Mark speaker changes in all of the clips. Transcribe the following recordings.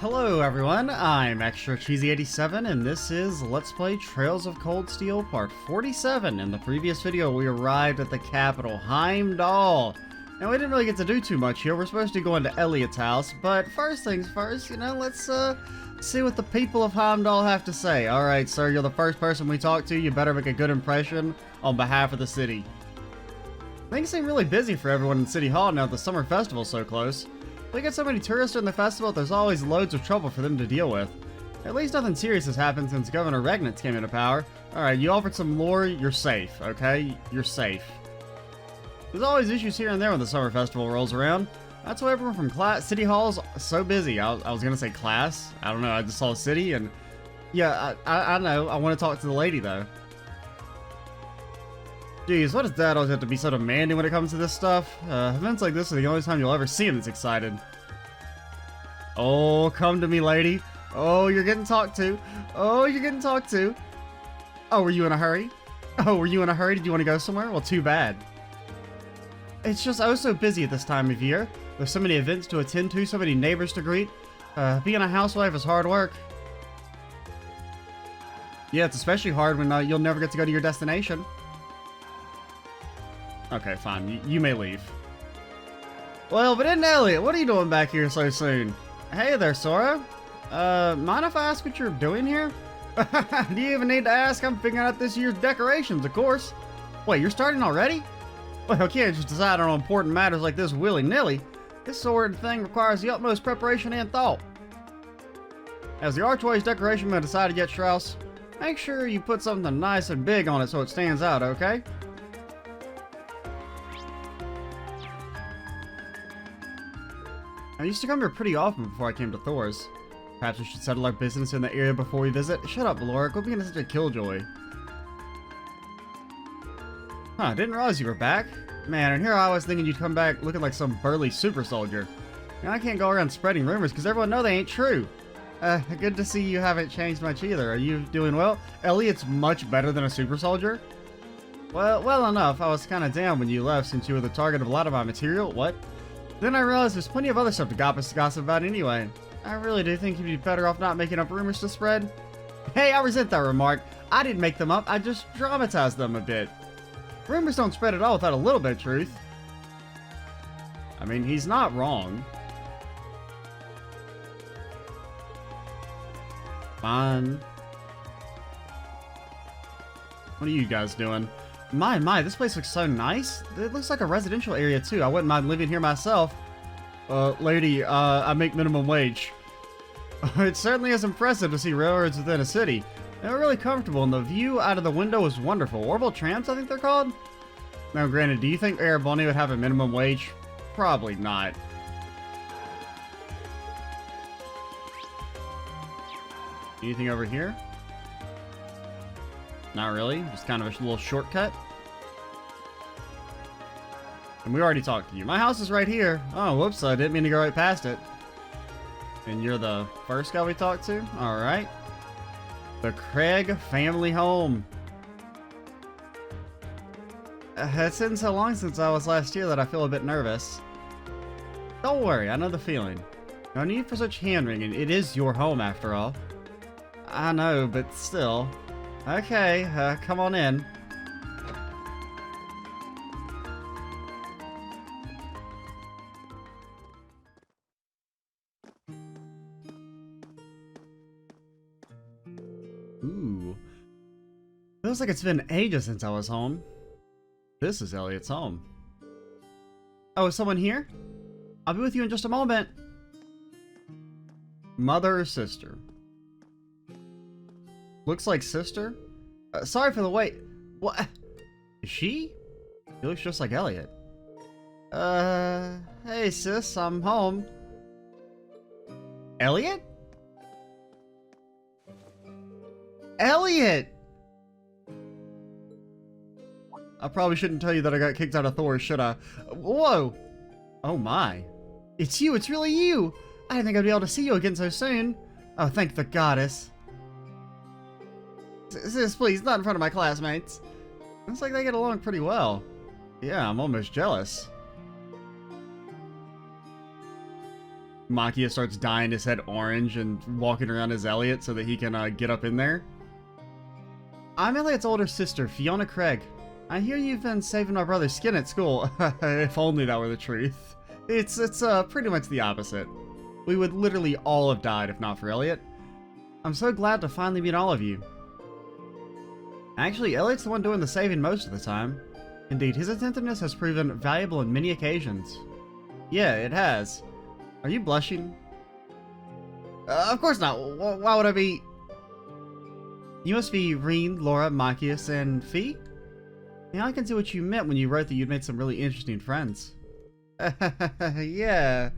Speaker 1: Hello everyone, I'm Extra Cheesy 87 and this is Let's Play Trails of Cold Steel Part 47. In the previous video we arrived at the capital, Heimdallr. Now we didn't really get to do too much here, we're supposed to go into Elliot's house, but first things first, let's see what the people of Heimdallr have to say. Alright sir, you're the first person we talk to, you better make a good impression on behalf of the city. Things seem really busy for everyone in City Hall now that the summer festival's so close. We get so many tourists in the festival, there's always loads of trouble for them to deal with. At least nothing serious has happened since Governor Regnitz came into power. Alright, you offered some lore, you're safe, okay? You're safe. There's always issues here and there when the summer festival rolls around. That's why everyone from City Hall's so busy. I was gonna say class. I don't know, I just saw city and... Yeah, I know, I want to talk to the lady though. Jeez, what does Dad always have to be so demanding when it comes to this stuff? Events like this are the only time you'll ever see him this excited. Oh, come to me, lady. Oh, you're getting talked to. Oh, you're getting talked to. Oh, were you in a hurry? Oh, were you in a hurry? Did you want to go somewhere? Well, too bad. It's just oh so busy at this time of year. There's so many events to attend to, so many neighbors to greet. Being a housewife is hard work. Yeah, it's especially hard when you'll never get to go to your destination. Okay, fine. You may leave. Well, but then Elliot, what are you doing back here so soon? Hey there, Sora. Mind if I ask what you're doing here? Do you even need to ask? I'm figuring out this year's decorations, of course. Wait, you're starting already? Well, I can't just decide on important matters like this willy-nilly. This sort of thing requires the utmost preparation and thought. Has the archway's decoration been decided yet, Strauss? Make sure you put something nice and big on it so it stands out, okay? I used to come here pretty often before I came to Thor's. Perhaps we should settle our business in the area before we visit. Shut up, Laura. Quit being such a killjoy. Huh, didn't realize you were back. Man, and here I was thinking you'd come back looking like some burly super soldier. And I can't go around spreading rumors because everyone knows they ain't true. Good to see you haven't changed much either. Are you doing well? Elliot's much better than a super soldier? Well enough. I was kind of down when you left since you were the target of a lot of my material. What? Then I realized there's plenty of other stuff to gossip about anyway. I really do think you'd be better off not making up rumors to spread. Hey, I resent that remark. I didn't make them up, I just dramatized them a bit. Rumors don't spread at all without a little bit of truth. I mean, he's not wrong. Fine. What are you guys doing? My, this place looks so nice. It looks like a residential area too. I wouldn't mind living here myself. Lady, I make minimum wage. It certainly is impressive to see railroads within a city. They're really comfortable and the view out of the window is wonderful. Orbital trams, I think they're called? Now granted, do you think Erebony would have a minimum wage? Probably not. Anything over here? Not really, just kind of a little shortcut. And we already talked to you. My house is right here. Oh, whoops, I didn't mean to go right past it. And you're the first guy we talked to? Alright. The Craig family home. It's been so long since I was last here that I feel a bit nervous. Don't worry, I know the feeling. No need for such hand-wringing. It is your home, after all. I know, but still. Okay, come on in. Ooh. Feels like it's been ages since I was home. This is Elliot's home. Oh, is someone here? I'll be with you in just a moment. Mother or sister? Looks like sister? Sorry for the wait. What? Is she? She looks just like Elliot. Hey sis, I'm home. Elliot? Elliot! I probably shouldn't tell you that I got kicked out of Thor, should I? Whoa! Oh my. It's you, it's really you! I didn't think I'd be able to see you again so soon. Oh, thank the goddess. Sis, please, not in front of my classmates. Looks like they get along pretty well. Yeah, I'm almost jealous. Makia starts dyeing his head orange and walking around as Elliot so that he can get up in there. I'm Elliot's older sister, Fiona Craig. I hear you've been saving my brother's skin at school. If only that were the truth. It's pretty much the opposite. We would literally all have died if not for Elliot. I'm so glad to finally meet all of you. Actually, Elliot's the one doing the saving most of the time. Indeed, his attentiveness has proven valuable on many occasions. Yeah, it has. Are you blushing? Of course not. Why would I be? You must be Reen, Laura, Machias, and Fee? Yeah, I can see what you meant when you wrote that you'd made some really interesting friends. Yeah.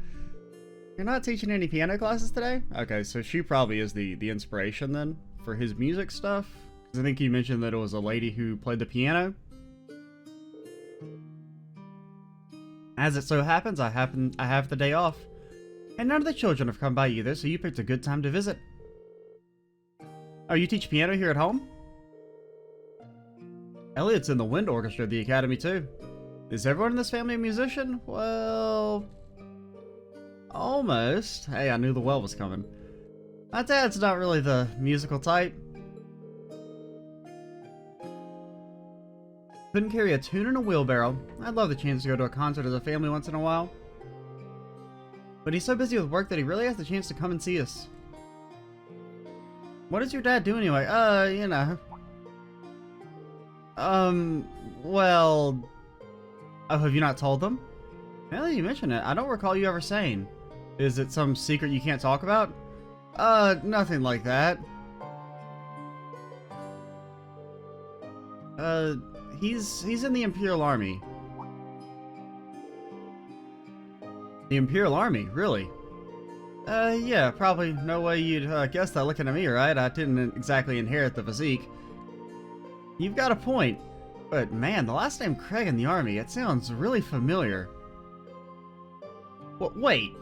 Speaker 1: You're not teaching any piano classes today? Okay, so she probably is the inspiration then for his music stuff. Because I think you mentioned that it was a lady who played the piano. As it so happens, I have the day off. And none of the children have come by either, so you picked a good time to visit. Oh, you teach piano here at home? Elliot's in the wind orchestra at the academy too. Is everyone in this family a musician? Well... almost. Hey, I knew the well was coming. My dad's not really the musical type. Couldn't carry a tune in a wheelbarrow. I'd love the chance to go to a concert as a family once in a while. But he's so busy with work that he really has the chance to come and see us. What does your dad do anyway? You know. Well... Oh, have you not told them? Now that you mention it, I don't recall you ever saying. Is it some secret you can't talk about? Nothing like that. He's in the Imperial Army. The Imperial Army? Really? Yeah, probably no way you'd guess that looking at me, right? I didn't exactly inherit the physique. You've got a point. But man, the last name Craig in the Army, it sounds really familiar. Well, wait.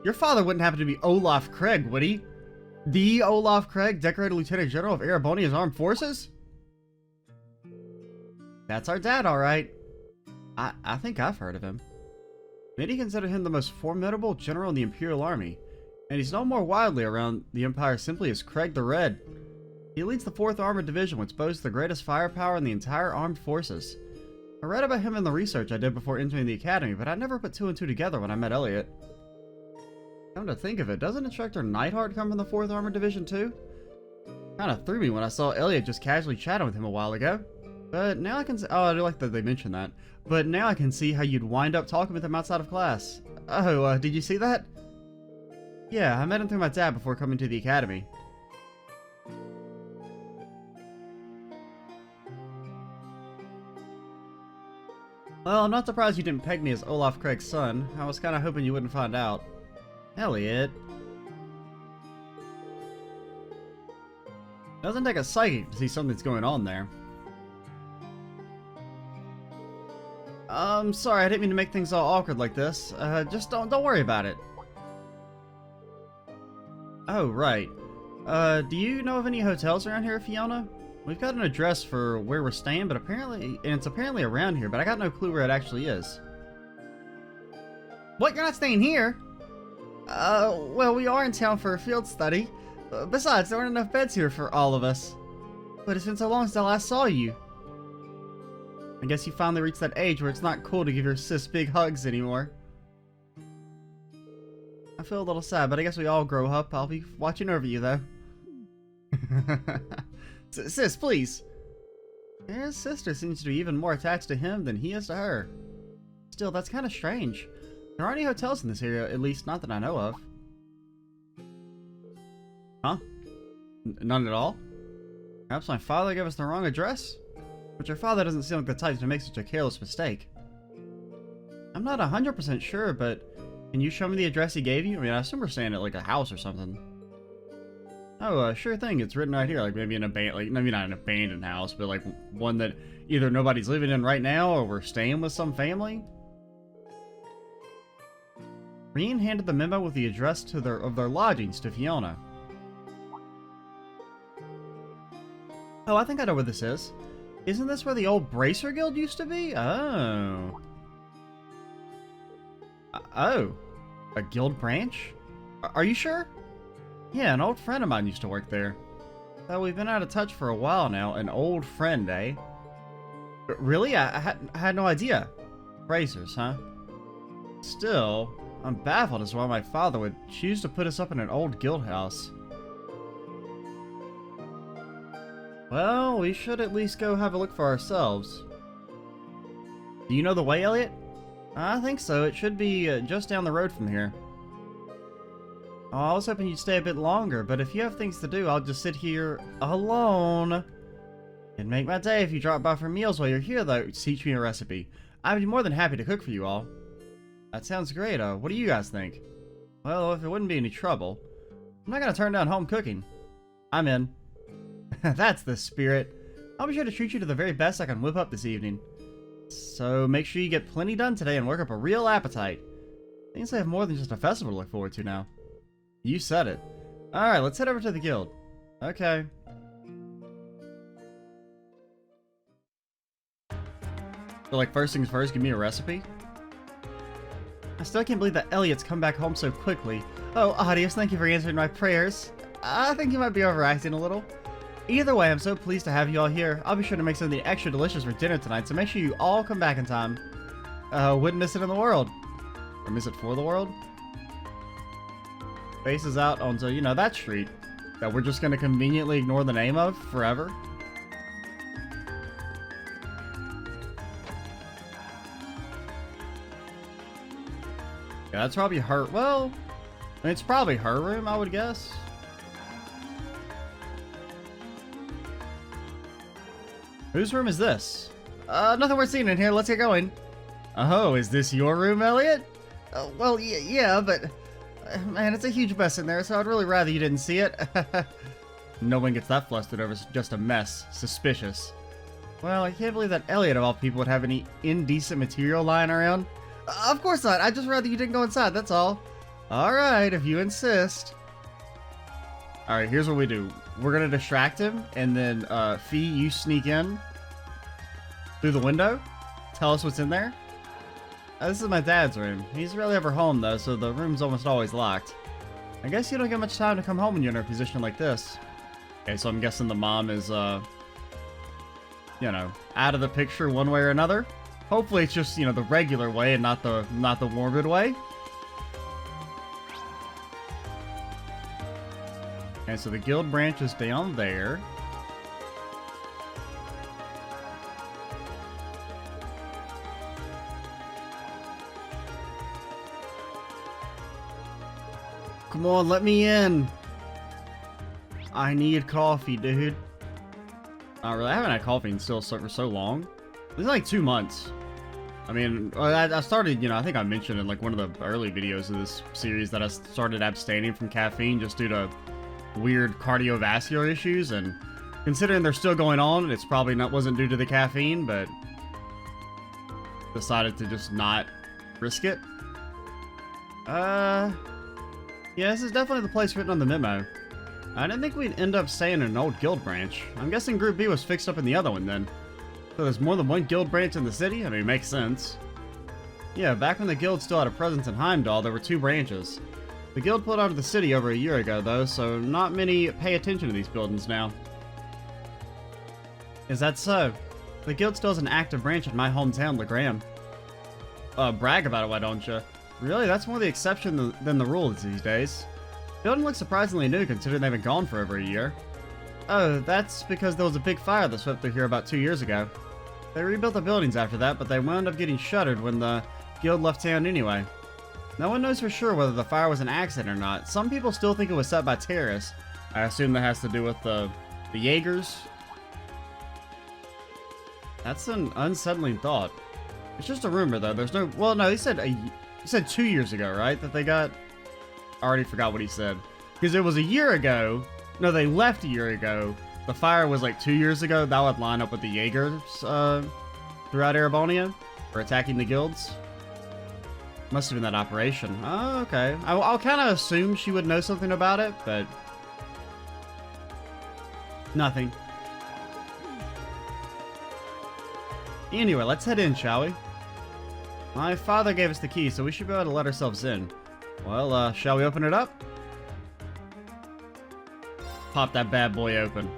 Speaker 1: Your father wouldn't happen to be Olaf Craig, would he? The Olaf Craig, decorated Lieutenant General of Erebonia's Armed Forces? That's our dad, alright. I think I've heard of him. Many consider him the most formidable general in the Imperial Army, and he's known more widely around the Empire simply as Craig the Red. He leads the 4th Armored Division, which boasts the greatest firepower in the entire armed forces. I read about him in the research I did before entering the academy, but I never put 2 and 2 together when I met Elliot. Come to think of it, doesn't Instructor Neidhart come from the 4th Armored Division too? Kinda threw me when I saw Elliot just casually chatting with him a while ago. But now I can see— oh, I do like that they mentioned that. But now I can see how you'd wind up talking with him outside of class. Oh, did you see that? Yeah, I met him through my dad before coming to the academy. Well, I'm not surprised you didn't peg me as Olaf Craig's son. I was kinda hoping you wouldn't find out. Elliot. Doesn't take a psychic to see something's going on there. Sorry, I didn't mean to make things all awkward like this. Just don't worry about it. Oh, right. Do you know of any hotels around here, Fiona? We've got an address for where we're staying, but it's apparently around here, but I got no clue where it actually is. What, you're not staying here? Well, we are in town for a field study. Besides, there aren't enough beds here for all of us. But it's been so long since I last saw you. I guess you finally reached that age where it's not cool to give your sis big hugs anymore. I feel a little sad, but I guess we all grow up. I'll be watching over you, though. Sis, please. His sister seems to be even more attached to him than he is to her. Still, that's kind of strange. There aren't any hotels in this area, at least not that I know of. Huh? None at all? Perhaps my father gave us the wrong address? But your father doesn't seem like the type to make such a careless mistake. I'm not 100% sure, but can you show me the address he gave you? I mean, I assume we're staying at like a house or something. Oh, sure thing. It's written right here. Like maybe maybe not an abandoned house, but like one that either nobody's living in right now or we're staying with some family. Reen handed the memo with the address of their lodgings to Fiona. Oh, I think I know where this is. Isn't this where the old Bracer Guild used to be? Oh. Oh. A guild branch? Are you sure? Yeah, an old friend of mine used to work there. Though we've been out of touch for a while now. An old friend, eh? Really? I had no idea. Bracers, huh? Still, I'm baffled as to why my father would choose to put us up in an old guild house. Well, we should at least go have a look for ourselves. Do you know the way, Elliot? I think so. It should be just down the road from here. Oh, I was hoping you'd stay a bit longer, but if you have things to do, I'll just sit here alone. It'd make my day if you drop by for meals while you're here, though. Teach me a recipe. I'd be more than happy to cook for you all. That sounds great. What do you guys think? Well, if it wouldn't be any trouble, I'm not gonna turn down home cooking. I'm in. That's the spirit. I'll be sure to treat you to the very best I can whip up this evening. So make sure you get plenty done today and work up a real appetite. Things I have more than just a festival to look forward to now. You said it. Alright, let's head over to the guild. Okay. So like first things first, give me a recipe. I still can't believe that Elliot's come back home so quickly. Oh, Audius, thank you for answering my prayers. I think you might be overacting a little. Either way, I'm so pleased to have you all here. I'll be sure to make something extra delicious for dinner tonight, so make sure you all come back in time. Wouldn't miss it in the world. Or miss it for the world? Faces out onto, you know, that street that we're just gonna conveniently ignore the name of forever. Yeah, that's probably her. Well, I mean, it's probably her room, I would guess. Whose room is this? Nothing worth seeing in here. Let's get going. Oh, is this your room, Elliot? Well, yeah, but... man, it's a huge mess in there, so I'd really rather you didn't see it. No one gets that flustered over just a mess. Suspicious. Well, I can't believe that Elliot, of all people, would have any indecent material lying around. Of course not. I'd just rather you didn't go inside, that's all. Alright, if you insist. Alright, here's what we do. We're gonna distract him, and then, Fee, you sneak in through the window. Tell us what's in there. This is my dad's room. He's rarely ever home, though, so the room's almost always locked. I guess you don't get much time to come home when you're in a position like this. Okay, so I'm guessing the mom is, you know, out of the picture one way or another. Hopefully it's just, you know, the regular way and not the morbid way. Okay, so the guild branch is down there. Come on, let me in. I need coffee, dude. Really, I haven't had coffee in for so long. It's like 2 months. I mean, I started, you know, I think I mentioned in like one of the early videos of this series that I started abstaining from caffeine just due to weird cardiovascular issues, and considering they're still going on, it's probably wasn't due to the caffeine, but decided to just not risk it. Yeah, this is definitely the place written on the memo. I didn't think we'd end up staying in an old guild branch. I'm guessing Group B was fixed up in the other one then. So there's more than one guild branch in the city? I mean, it makes sense. Yeah, back when the guild still had a presence in Heimdallr, there were 2 branches. The guild pulled out of the city over a year ago, though, so not many pay attention to these buildings now. Is that so? The guild still has an active branch in my hometown, Legram. Brag about it, why don't you? Really, that's more the exception than the rule these days. The building looks surprisingly new, considering they've been gone for over a year. Oh, that's because there was a big fire that swept through here about 2 years ago. They rebuilt the buildings after that, but they wound up getting shuttered when the guild left town anyway. No one knows for sure whether the fire was an accident or not. Some people still think it was set by terrorists. I assume that has to do with the Jaegers. That's an unsettling thought. It's just a rumor, though. There's no... Well, no, he said 2 years ago, right? That they got... I already forgot what he said. Because it was a year ago. No, they left a year ago. The fire was like 2 years ago. That would line up with the Jaegers throughout Erebonia for attacking the guilds. Must have been that operation. Oh, okay. I'll kind of assume she would know something about it, but... nothing. Anyway, let's head in, shall we? My father gave us the key, so we should be able to let ourselves in. Well, shall we open it up? pop that bad boy open.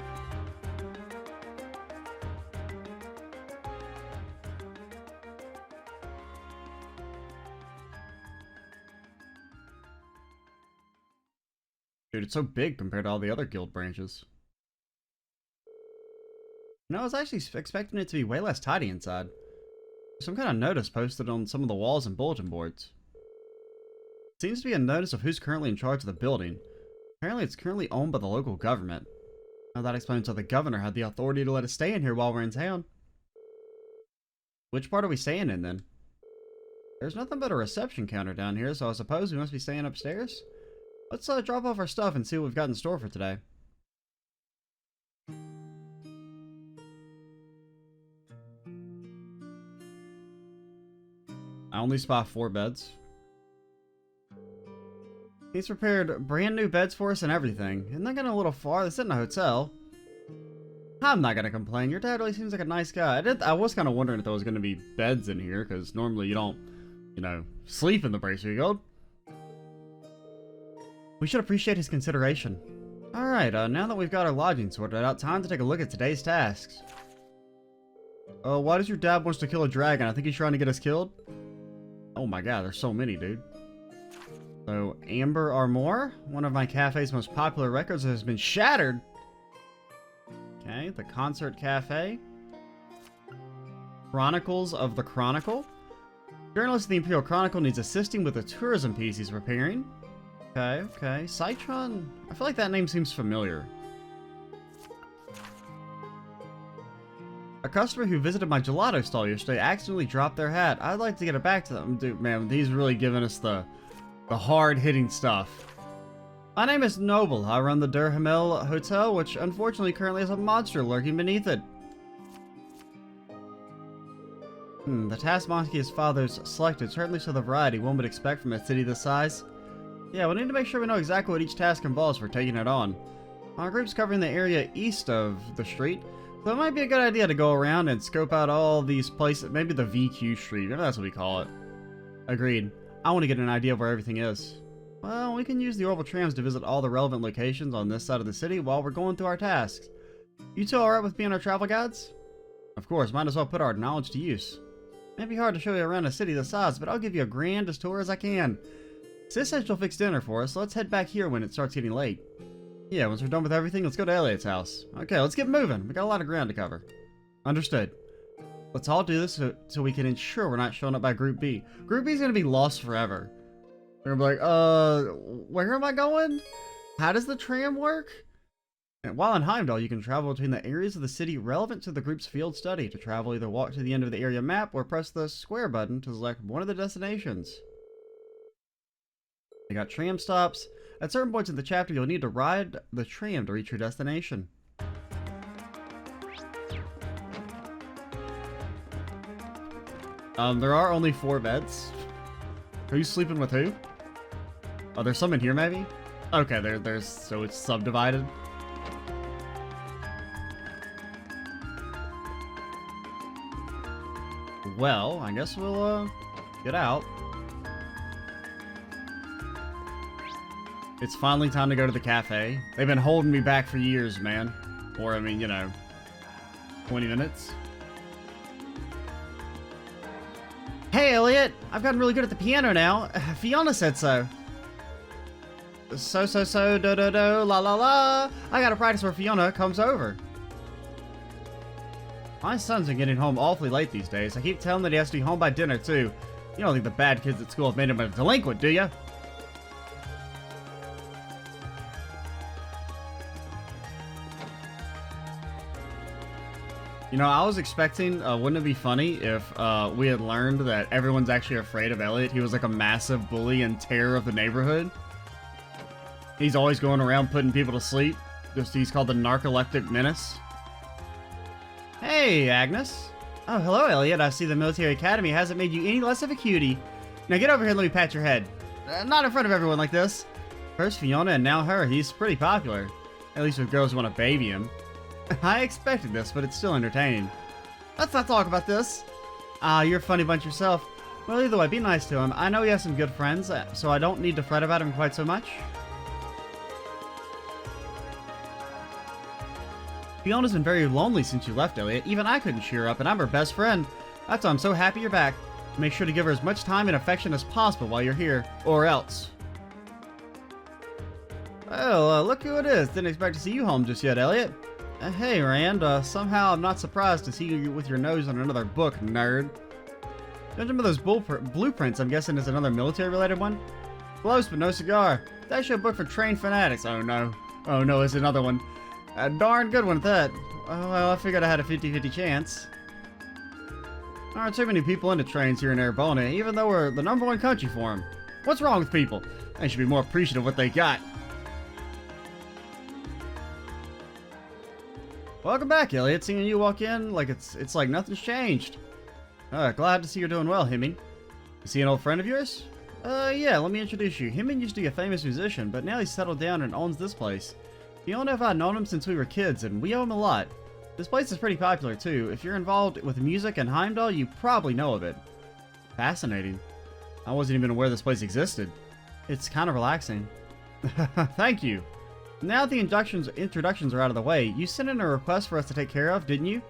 Speaker 1: Dude, it's so big compared to all the other guild branches. No, I was actually expecting it to be way less tidy inside. Some kind of notice posted on some of the walls and bulletin boards. It seems to be a notice of who's currently in charge of the building. Apparently it's currently owned by the local government. Now that explains how the governor had the authority to let us stay in here while we're in town. Which part are we staying in then? There's nothing but a reception counter down here, so I suppose we must be staying upstairs? Let's drop off our stuff and see what we've got in store for today. I only spot 4 beds. He's prepared brand new beds for us and everything. Isn't that getting a little far? This isn't a hotel. I'm not gonna complain. Your dad really seems like a nice guy. I was kind of wondering if there was gonna be beds in here, because normally you don't, you know, sleep in the Bracer Guild. We should appreciate his consideration. Alright, now that we've got our lodging sorted out, time to take a look at today's tasks. Why does your dad wants to kill a dragon? I think he's trying to get us killed. Oh my god, there's so many, dude. So, Amber Armour, one of my cafe's most popular records, has been shattered. Okay, the Concert Cafe. Chronicles of the Chronicle. Journalist of the Imperial Chronicle needs assisting with a tourism piece he's preparing. Okay. Citron? I feel like that name seems familiar. A customer who visited my gelato stall yesterday accidentally dropped their hat. I'd like to get it back to them. Dude, man, he's really giving us the hard-hitting stuff. My name is Noble. I run the Durhamel Hotel, which unfortunately currently has a monster lurking beneath it. The task Monty's father's selected certainly show the variety one would expect from a city this size. Yeah, we need to make sure we know exactly what each task involves for taking it on. Our group's covering the area east of the street, so it might be a good idea to go around and scope out all these places, maybe the VQ street, maybe that's what we call it. Agreed. I want to get an idea of where everything is. Well, we can use the orbital trams to visit all the relevant locations on this side of the city while we're going through our tasks. You two alright with being our travel guides? Of course, might as well put our knowledge to use. It may be hard to show you around a city this size, but I'll give you a grand as tour as I can. Sis said she'll fix dinner for us, so let's head back here when it starts getting late. Yeah, once we're done with everything, let's go to Elliot's house. Okay, let's get moving. We got a lot of ground to cover. Understood. Let's all do this so we can ensure we're not showing up by Group B. Group B is going to be lost forever. They're going to be like, where am I going? How does the tram work? And while in Heimdallr, you can travel between the areas of the city relevant to the group's field study. To travel, either walk to the end of the area map or press the square button to select one of the destinations. You got tram stops. At certain points in the chapter, you'll need to ride the tram to reach your destination. There are only 4 beds. Who's sleeping with who? Oh, there's some in here, maybe? Okay, there's so it's subdivided. Well, I guess we'll, get out. It's finally time to go to the cafe. They've been holding me back for years, man. Or, I mean, you know, 20 minutes. Hey, Elliot! I've gotten really good at the piano now. Fiona said so. So, do, la, la, la. I gotta practice where Fiona comes over. My son's been getting home awfully late these days. I keep telling him that he has to be home by dinner, too. You don't think the bad kids at school have made him a delinquent, do you? You know, I was expecting, wouldn't it be funny if we had learned that everyone's actually afraid of Elliot? He was like a massive bully and terror of the neighborhood. He's always going around putting people to sleep. He's called the Narcoleptic Menace. Hey, Agnes. Oh, hello, Elliot. I see the military academy hasn't made you any less of a cutie. Now get over here and let me pat your head. Not in front of everyone like this. First Fiona and now her. He's pretty popular. At least if girls want to baby him. I expected this, but it's still entertaining. Let's not talk about this. You're a funny bunch yourself. Well, either way, be nice to him. I know he has some good friends, so I don't need to fret about him quite so much. Fiona's been very lonely since you left, Elliot. Even I couldn't cheer her up, and I'm her best friend. That's why I'm so happy you're back. Make sure to give her as much time and affection as possible while you're here, or else. Oh, look who it is. Didn't expect to see you home just yet, Elliot. Hey, Rand. Somehow I'm not surprised to see you with your nose on another book, nerd. Judging by those blueprints, I'm guessing it's another military-related one? Close, but no cigar. It's actually a book for trained fanatics. Oh, no. Oh, no, it's another one. A darn good one at that. Well, I figured I had a 50-50 chance. There aren't too many people into trains here in Arizona, even though we're the #1 country for them. What's wrong with people? They should be more appreciative of what they got. Welcome back, Elliot. Seeing you walk in like it's like nothing's changed. Glad to see you're doing well, Himmy. Is he an old friend of yours? Yeah, let me introduce you. Himmy used to be a famous musician, but now he's settled down and owns this place. Fiona and I have known him since we were kids, and we owe him a lot. This place is pretty popular, too. If you're involved with music and Heimdallr, you probably know of it. Fascinating. I wasn't even aware this place existed. It's kind of relaxing. Thank you. Now that the introductions are out of the way, you sent in a request for us to take care of, didn't you?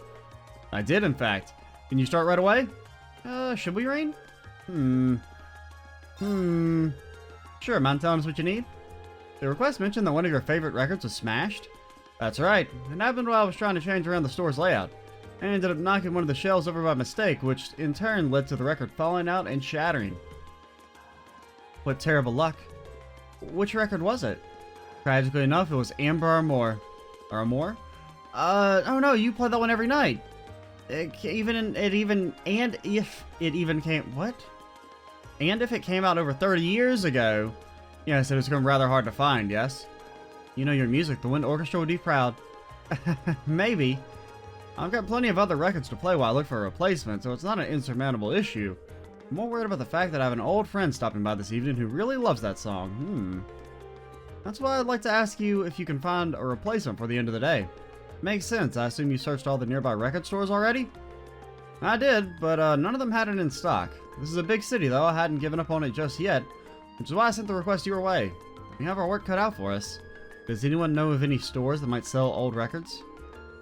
Speaker 1: I did, in fact. Can you start right away? Should we, Rain? Sure, mind telling us what you need? The request mentioned that one of your favorite records was smashed? That's right. It happened while I was trying to change around the store's layout. I ended up knocking one of the shelves over by mistake, which in turn led to the record falling out and shattering. What terrible luck. Which record was it? Tragically enough, it was Amber Armour. Armour? Oh no, you play that one every night. And if it came out over 30 years ago, yes, it was become rather hard to find, yes? You know your music, the Wind Orchestra would be proud. Maybe. I've got plenty of other records to play while I look for a replacement, so it's not an insurmountable issue. I'm more worried about the fact that I have an old friend stopping by this evening who really loves that song. That's why I'd like to ask you if you can find a replacement for the end of the day. Makes sense. I assume you searched all the nearby record stores already? I did, but none of them had it in stock. This is a big city, though. I hadn't given up on it just yet, which is why I sent the request your way. We have our work cut out for us. Does anyone know of any stores that might sell old records?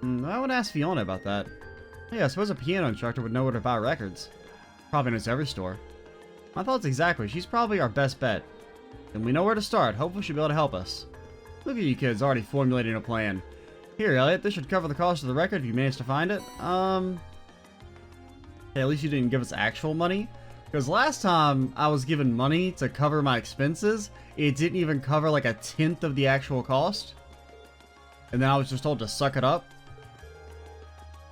Speaker 1: I would ask Fiona about that. Yeah, I suppose a piano instructor would know where to buy records. Probably knows every store. My thoughts exactly. She's probably our best bet. And we know where to start. Hopefully she'll be able to help us. Look at you kids already formulating a plan. Here, Elliot, this should cover the cost of the record if you manage to find it. Hey, at least you didn't give us actual money. Because last time I was given money to cover my expenses, it didn't even cover like 1/10 of the actual cost. And then I was just told to suck it up.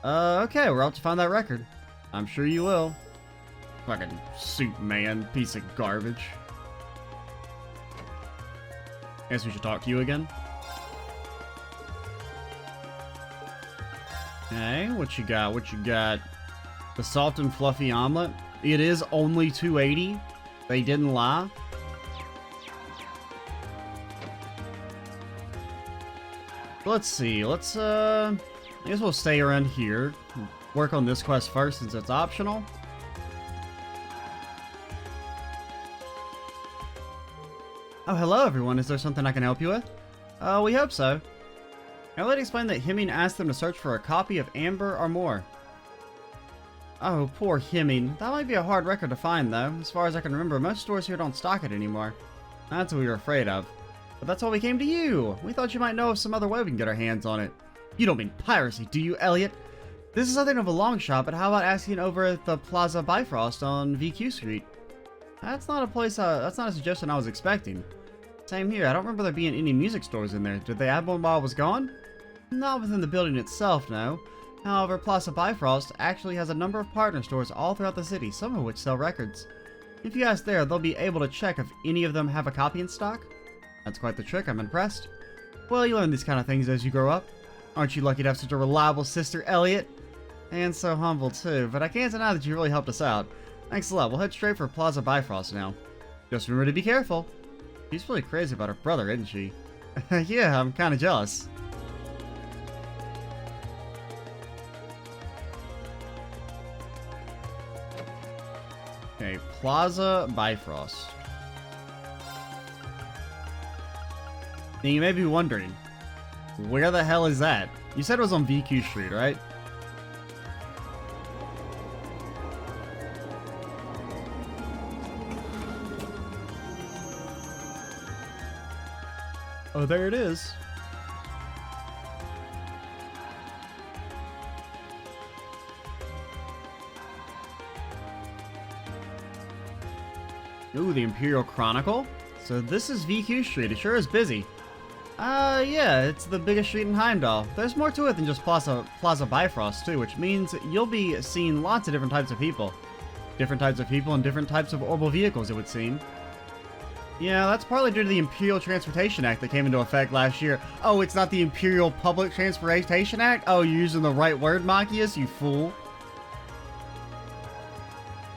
Speaker 1: Okay, we're out to find that record. I'm sure you will. Fucking suit man, piece of garbage. Guess we should talk to you again. Okay, what you got? What you got? The soft and fluffy omelet. It is only $2.80. They didn't lie. Let's see. Let's I guess we'll stay around here. Work on this quest first since it's optional. Oh, hello everyone. Is there something I can help you with? We hope so. Elliot explained that Hemming asked them to search for a copy of Amber Armour. Oh, poor Hemming. That might be a hard record to find, though. As far as I can remember, most stores here don't stock it anymore. That's what we were afraid of. But that's why we came to you. We thought you might know of some other way we can get our hands on it. You don't mean piracy, do you, Elliot? This is something of a long shot, but how about asking over at the Plaza Bifrost on VQ Street? That's not a place, that's not a suggestion I was expecting. Same here, I don't remember there being any music stores in there. Did they add one while I was gone? Not within the building itself, no. However, Plaza Bifrost actually has a number of partner stores all throughout the city, some of which sell records. If you ask there, they'll be able to check if any of them have a copy in stock. That's quite the trick, I'm impressed. Well, you learn these kind of things as you grow up. Aren't you lucky to have such a reliable sister, Elliot? And so humble, too, but I can't deny that you really helped us out. Thanks a lot, we'll head straight for Plaza Bifrost now. Just remember to be careful. She's really crazy about her brother, isn't she? Yeah, I'm kinda jealous. Okay, Plaza Bifrost. Now you may be wondering, Where the hell is that? You said it was on VQ Street, right? Oh, there it is. Ooh, the Imperial Chronicle. So this is VQ Street. It sure is busy. Yeah, it's the biggest street in Heimdallr. There's more to it than just Plaza Bifrost, too, which means you'll be seeing lots of different types of people. Different types of people and different types of orbital vehicles, it would seem. Yeah, that's partly due to the Imperial Transportation Act that came into effect last year. Oh, it's not the Imperial Public Transportation Act? Oh, you're using the right word, Machias, you fool.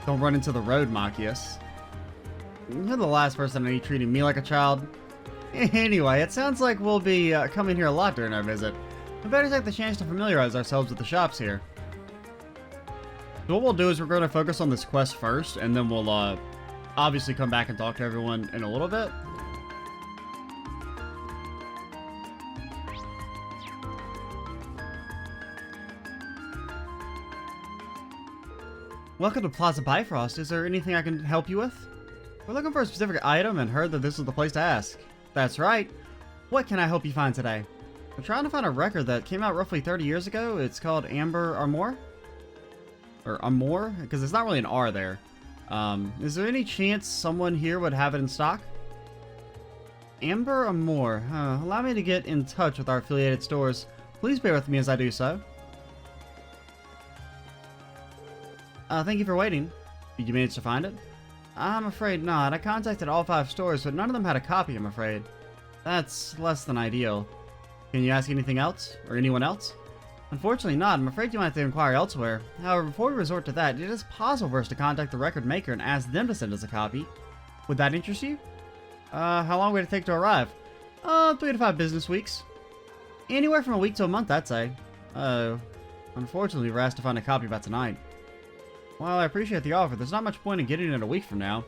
Speaker 1: Don't run into the road, Machias. You're the last person I need treating me like a child. Anyway, it sounds like we'll be coming here a lot during our visit. We better take the chance to familiarize ourselves with the shops here. So what we'll do is we're going to focus on this quest first, and then we'll obviously come back and talk to everyone in a little bit. Welcome to Plaza Bifrost. Is there anything I can help you with? We're looking for a specific item and heard that this is the place to ask. That's right. What can I help you find today? We're trying to find a record that came out roughly 30 years ago. It's called Amber Armor? Or Amor? Because it's not really an R there. Is there any chance someone here would have it in stock? Amber Amor. Allow me to get in touch with our affiliated stores. Please bear with me as I do so. Thank you for waiting. Did you manage to find it? I'm afraid not. I contacted all 5 stores, but none of them had a copy, I'm afraid. That's less than ideal. Can you ask anything else? Or anyone else? Unfortunately not. I'm afraid you might have to inquire elsewhere. However, before we resort to that, it is possible for us to contact the record maker and ask them to send us a copy. Would that interest you? How long would it take to arrive? 3 to 5 business weeks. Anywhere from a week to a month, I'd say. Unfortunately, we're asked to find a copy by tonight. Well, I appreciate the offer. There's not much point in getting it a week from now.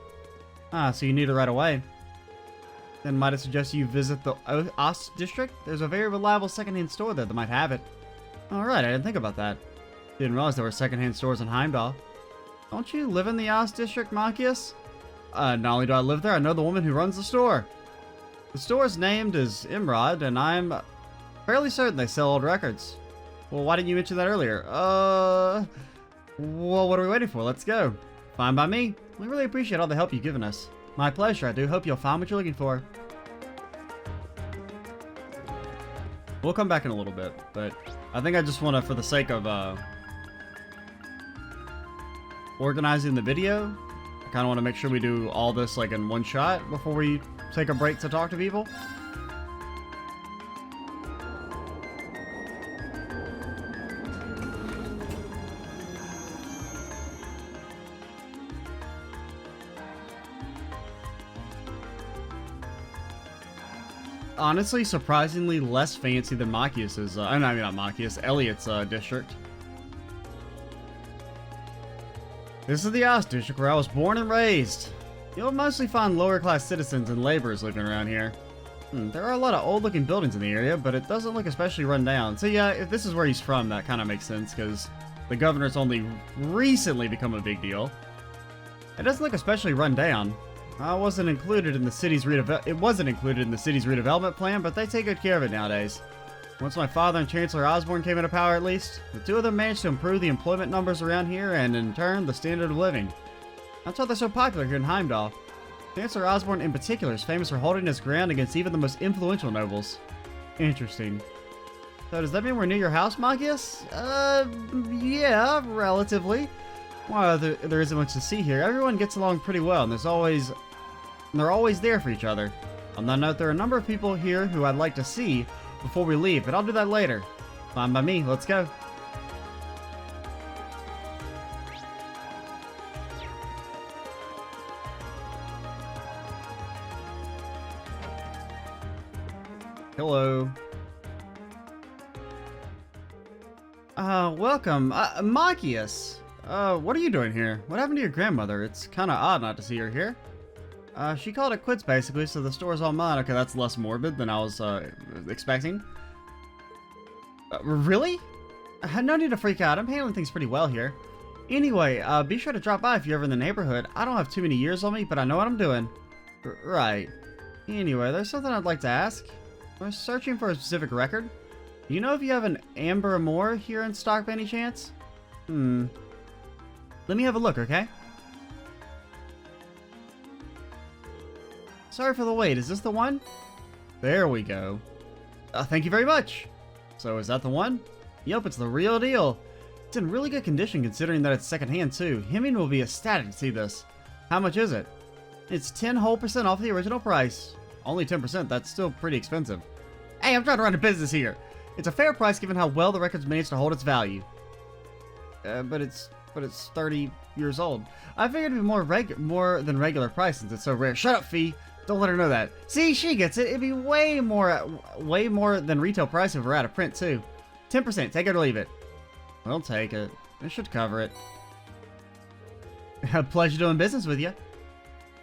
Speaker 1: So you need it right away. Then might I suggest you visit the Ost district? There's a very reliable secondhand store there that might have it. Alright, I didn't think about that. Didn't realize there were secondhand stores in Heimdallr. Don't you live in the Ost district, Machias? Not only do I live there, I know the woman who runs the store. The store's named is Imrod, and I'm fairly certain they sell old records. Well, why didn't you mention that earlier? Well, what are we waiting for? Let's go. Fine by me. We really appreciate all the help you've given us. My pleasure. I do hope you'll find what you're looking for. We'll come back in a little bit, but I think I just want to, for the sake of organizing the video, I kind of want to make sure we do all this like in one shot before we take a break to talk to people. Honestly, surprisingly less fancy than Machias's, I mean not Machias, Elliot's district. This is the Ost district where I was born and raised. You'll mostly find lower class citizens and laborers living around here. There are a lot of old looking buildings in the area, but it doesn't look especially run down. So yeah, if this is where he's from, that kind of makes sense, because the governor's only recently become a big deal. It doesn't look especially run down. It wasn't included in the city's redevelopment plan, but they take good care of it nowadays. Once my father and Chancellor Osborne came into power, at least, the two of them managed to improve the employment numbers around here and, in turn, the standard of living. That's why they're so popular here in Heimdallr. Chancellor Osborne, in particular, is famous for holding his ground against even the most influential nobles. Interesting. So does that mean we're near your house, Machias? Yeah, relatively. While there isn't much to see here, everyone gets along pretty well, and they're always there for each other. On that note, there are a number of people here who I'd like to see before we leave, but I'll do that later. Fine by me, let's go. Hello. Welcome. Machias. What are you doing here? What happened to your grandmother? It's kind of odd not to see her here. She called it quits basically, so the store's all mine. Okay, that's less morbid than I was expecting. Really? No need to freak out. I'm handling things pretty well here. Anyway, be sure to drop by if you're ever in the neighborhood. I don't have too many years on me, but I know what I'm doing. Right. Anyway, there's something I'd like to ask. We're searching for a specific record. Do you know if you have an Amber Moore here in stock by any chance? Let me have a look, okay? Sorry for the wait. Is this the one? There we go. Thank you very much. So is that the one? Yep, it's the real deal. It's in really good condition considering that it's secondhand too. Hemming will be ecstatic to see this. How much is it? It's 10% off the original price. Only 10%, that's still pretty expensive. Hey, I'm trying to run a business here. It's a fair price given how well the record's managed to hold its value. But it's 30 years old. I figured it'd be more than regular price since it's so rare. Shut up, Fee. Don't let her know that. See, she gets it. It'd be way more than retail price if we're out of print too. 10%, take it or leave it. We'll take it. It should cover it. A pleasure doing business with you.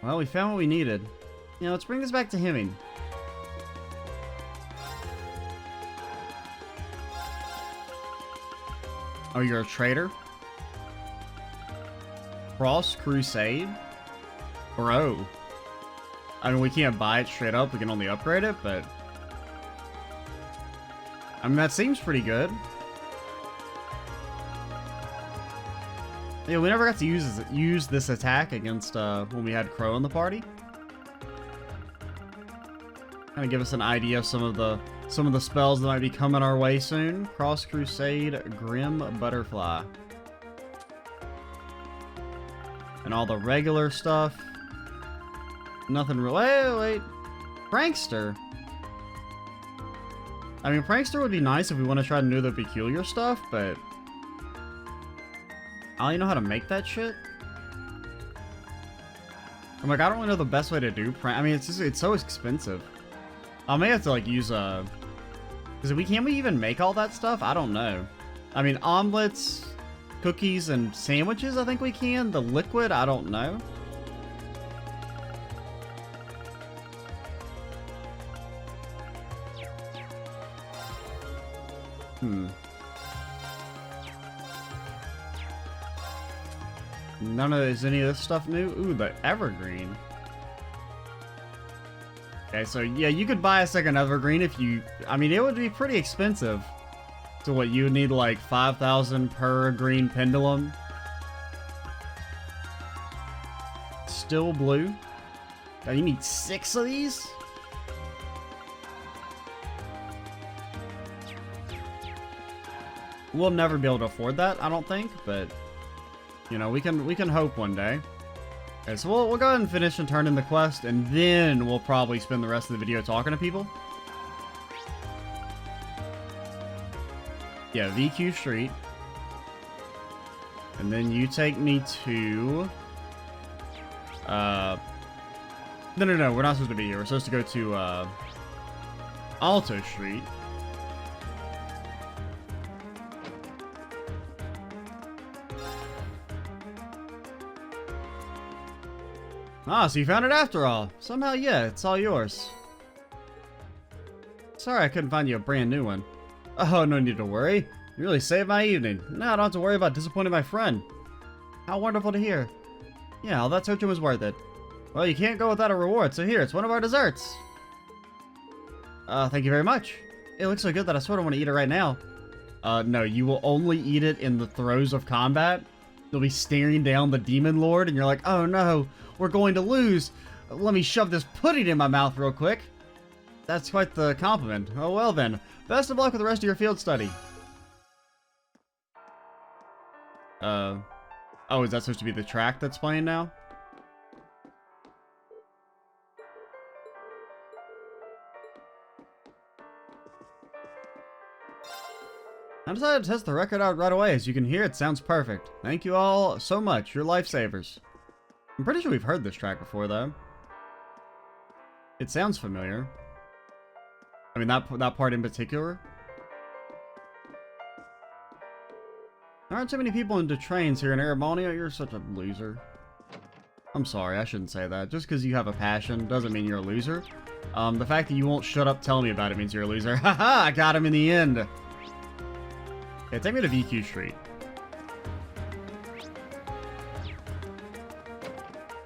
Speaker 1: Well, we found what we needed. You know, let's bring this back to Hemming. Oh, you're a trader? Cross Crusade? Bro. I mean, we can't buy it straight up. We can only upgrade it, but... I mean, that seems pretty good. Yeah, we never got to use this attack against when we had Crow in the party. Kind of give us an idea of some of the spells that might be coming our way soon. Cross Crusade, Grim Butterfly, and all the regular stuff. Nothing real. Wait, Prankster. I mean, Prankster would be nice if we want to try to do the peculiar stuff, but I don't even know how to make that shit. I'm like, I don't really know the best way to do prank. I mean, it's so expensive. I may have to like use a. Because can we even make all that stuff? I don't know. I mean, omelets, cookies, and sandwiches. I think we can. The liquid, I don't know. Is any of this stuff new? Ooh, the evergreen. Okay, so yeah, you could buy a second evergreen if you... I mean, it would be pretty expensive. So what, you would need like 5,000 per green pendulum. Still blue. Oh, you need 6 of these? We'll never be able to afford that, I don't think, but you know, we can hope one day. Okay, so we'll go ahead and finish and turn in the quest, and then we'll probably spend the rest of the video talking to people. Yeah, VQ Street. And then you take me to... No, we're not supposed to be here. We're supposed to go to, Alto Street. Ah, so you found it after all. Somehow, yeah, it's all yours. Sorry I couldn't find you a brand new one. Oh, no need to worry. You really saved my evening. Now I don't have to worry about disappointing my friend. How wonderful to hear. Yeah, all that searching was worth it. Well, you can't go without a reward, so here, it's one of our desserts. Thank you very much. It looks so good that I sort of want to eat it right now. No, you will only eat it in the throes of combat. You'll be staring down the Demon Lord, and you're like, oh no, we're going to lose. Let me shove this pudding in my mouth real quick. That's quite the compliment. Oh well then. Best of luck with the rest of your field study. Oh, is that supposed to be the track that's playing now? I decided to test the record out right away. As you can hear, it sounds perfect. Thank you all so much. You're lifesavers. I'm pretty sure we've heard this track before, though. It sounds familiar. I mean, that part in particular. There aren't too many people into trains here in Erebonia. You're such a loser. I'm sorry, I shouldn't say that. Just because you have a passion doesn't mean you're a loser. The fact that you won't shut up telling me about it means you're a loser. Haha, I got him in the end. Yeah, take me to VQ Street.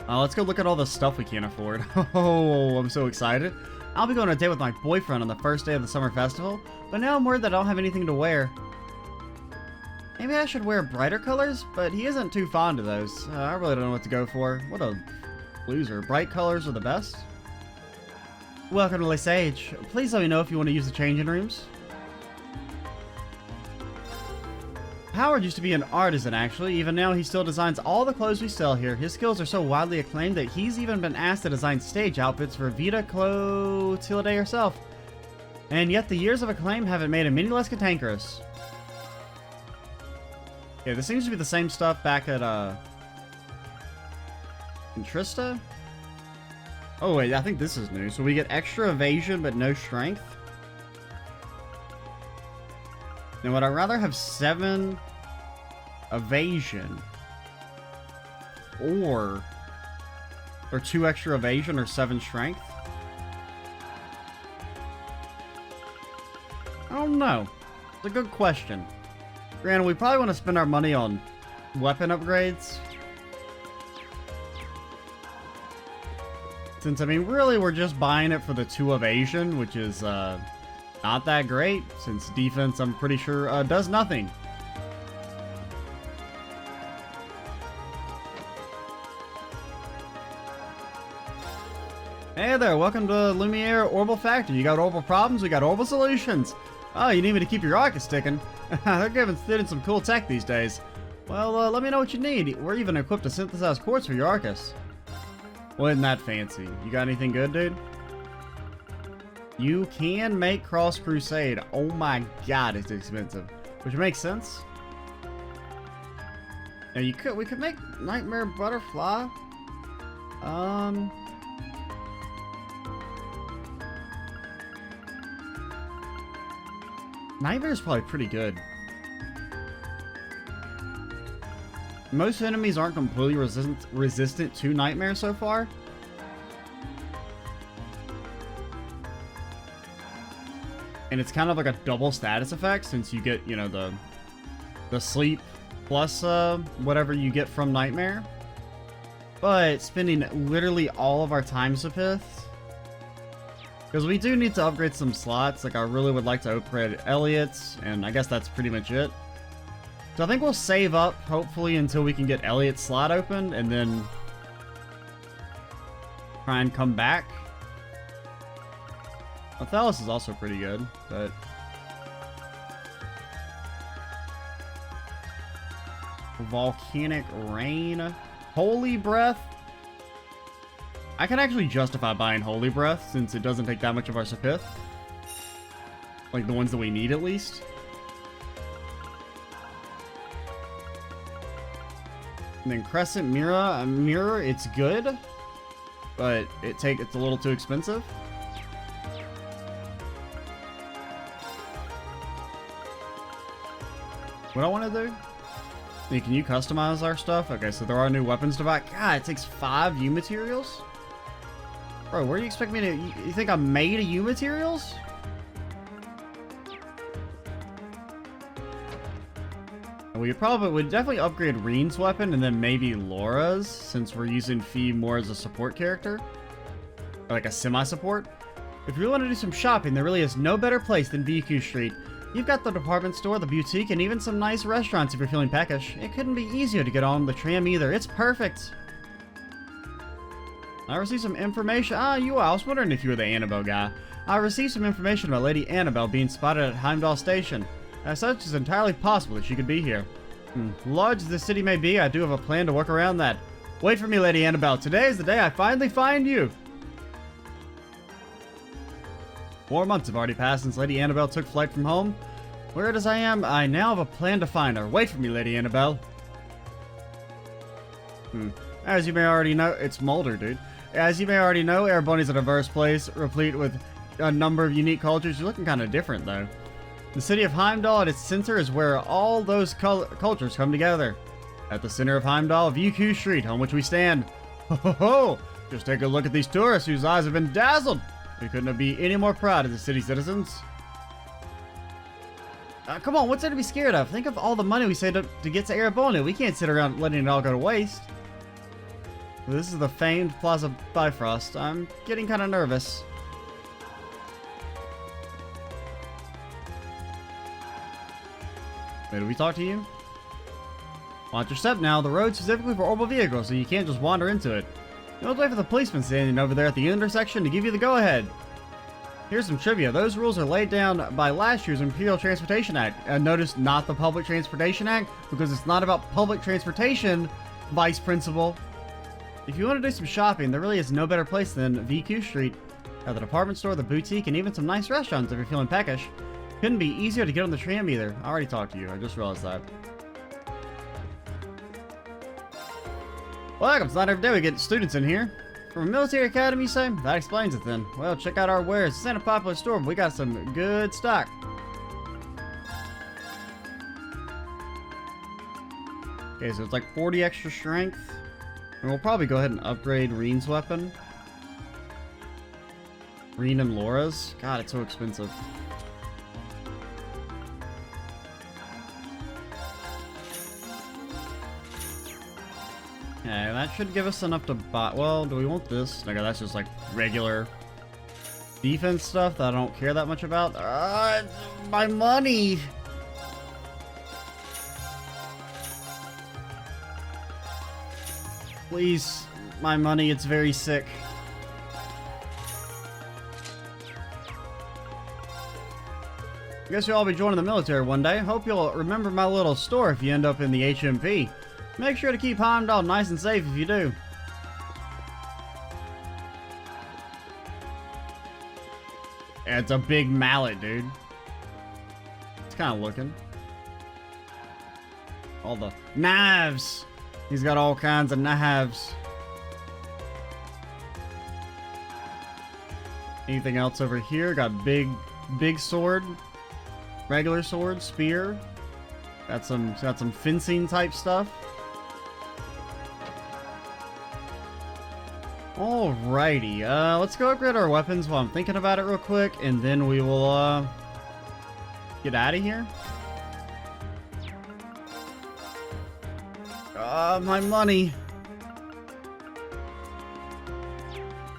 Speaker 1: Let's go look at all the stuff we can't afford. Oh, I'm so excited. I'll be going on a date with my boyfriend on the first day of the summer festival, but now I'm worried that I don't have anything to wear. Maybe I should wear brighter colors, but he isn't too fond of those. I really don't know what to go for. What a loser. Bright colors are the best. Welcome to Le Sage. Please let me know if you want to use the changing rooms. Howard used to be an artisan, actually. Even now, he still designs all the clothes we sell here. His skills are so widely acclaimed that he's even been asked to design stage outfits for Vita Clotilde herself. And yet, the years of acclaim haven't made him any less cantankerous. Yeah, this seems to be the same stuff back at, in Trista? Oh, wait, I think this is new. So we get extra evasion, but no strength. Now, would I rather have 7 evasion or 2 extra evasion or 7 strength? I don't know. It's a good question. Granted, we probably want to spend our money on weapon upgrades. Since, I mean, really, we're just buying it for the 2 evasion, which is, not that great, since defense, I'm pretty sure, does nothing. Hey there, welcome to Lumiere Orbital Factory. You got orbital problems, we got orbital solutions. Oh, you need me to keep your Arcus ticking? They're giving students some cool tech these days. Well, let me know what you need. We're even equipped to synthesize quartz for your Arcus. Well, isn't that fancy? You got anything good, dude? You can make Cross Crusade. Oh my god, it's expensive. Which makes sense. Now we could make Nightmare Butterfly. Nightmare's probably pretty good. Most enemies aren't completely resistant to Nightmare so far. And it's kind of like a double status effect, since you get, you know, the sleep plus whatever you get from Nightmare. But spending literally all of our time Sapith, because we do need to upgrade some slots. Like, I really would like to upgrade Elliot's, and I guess that's pretty much it. So I think we'll save up, hopefully, until we can get Elliot's slot open, and then try and come back. Othello's is also pretty good, but... Volcanic Rain. Holy Breath. I can actually justify buying Holy Breath, since it doesn't take that much of our Sapith. Like, the ones that we need, at least. And then Crescent Mirror, it's good, but it's a little too expensive. What I want to do? Hey, can you customize our stuff? Okay, so there are new weapons to buy. God, it takes 5 U materials? Bro, where do you expect me to... You think I'm made of U materials? We would definitely upgrade Reen's weapon and then maybe Laura's, since we're using Fee more as a support character. Or like a semi-support. If you really want to do some shopping, there really is no better place than VQ Street. You've got the department store, the boutique, and even some nice restaurants if you're feeling peckish. It couldn't be easier to get on the tram either. It's perfect. I received some information. I was wondering if you were the Annabelle guy. I received some information about Lady Annabelle being spotted at Heimdallr Station. As such, it's entirely possible that she could be here. Large as this city may be, I do have a plan to work around that. Wait for me, Lady Annabelle. Today is the day I finally find you. 4 months have already passed since Lady Annabelle took flight from home. Weird as I am, I now have a plan to find her. Wait for me, Lady Annabelle. As you may already know, it's Mulder, dude. As you may already know, Erebony is a diverse place, replete with a number of unique cultures. You're looking kind of different, though. The city of Heimdallr at its center is where all those cultures come together. At the center of Heimdallr, VQ Street, on which we stand. Ho ho ho! Just take a look at these tourists whose eyes have been dazzled. We couldn't be any more proud of the city citizens. Come on, what's there to be scared of? Think of all the money we saved up to get to Erebona. We can't sit around letting it all go to waste. This is the famed Plaza Bifrost. I'm getting kind of nervous. Wait, did we talk to you? Watch your step now. The road's specifically for orbital vehicles, so you can't just wander into it. You have to wait for the policeman standing over there at the intersection to give you the go-ahead. Here's some trivia. Those rules are laid down by last year's Imperial Transportation Act. Notice not the Public Transportation Act, because it's not about public transportation, Vice Principal. If you want to do some shopping, there really is no better place than VQ Street. At the department store, the boutique, and even some nice restaurants if you're feeling peckish. Couldn't be easier to get on the tram either. I already talked to you. I just realized that. Welcome. It's not every day we get students in here. From a military academy, you say? That explains it then. Well, check out our wares. This ain't a popular store, but we got some good stock. Okay, so it's like 40 extra strength. And we'll probably go ahead and upgrade Reen's weapon. Reen and Laura's. God, it's so expensive. Okay, that should give us enough to buy. Well, do we want this? Okay, that's just like regular defense stuff that I don't care that much about. My money! Please, my money, it's very sick. I guess you'll all be joining the military one day. Hope you'll remember my little store if you end up in the HMP. Make sure to keep Heimdallr nice and safe if you do. Yeah, it's a big mallet, dude. It's kind of looking. All the knives! He's got all kinds of knives. Anything else over here? Got big sword. Regular sword, spear. Got some fencing type stuff. Alrighty, let's go upgrade our weapons while I'm thinking about it real quick, and then we will, get out of here. My money.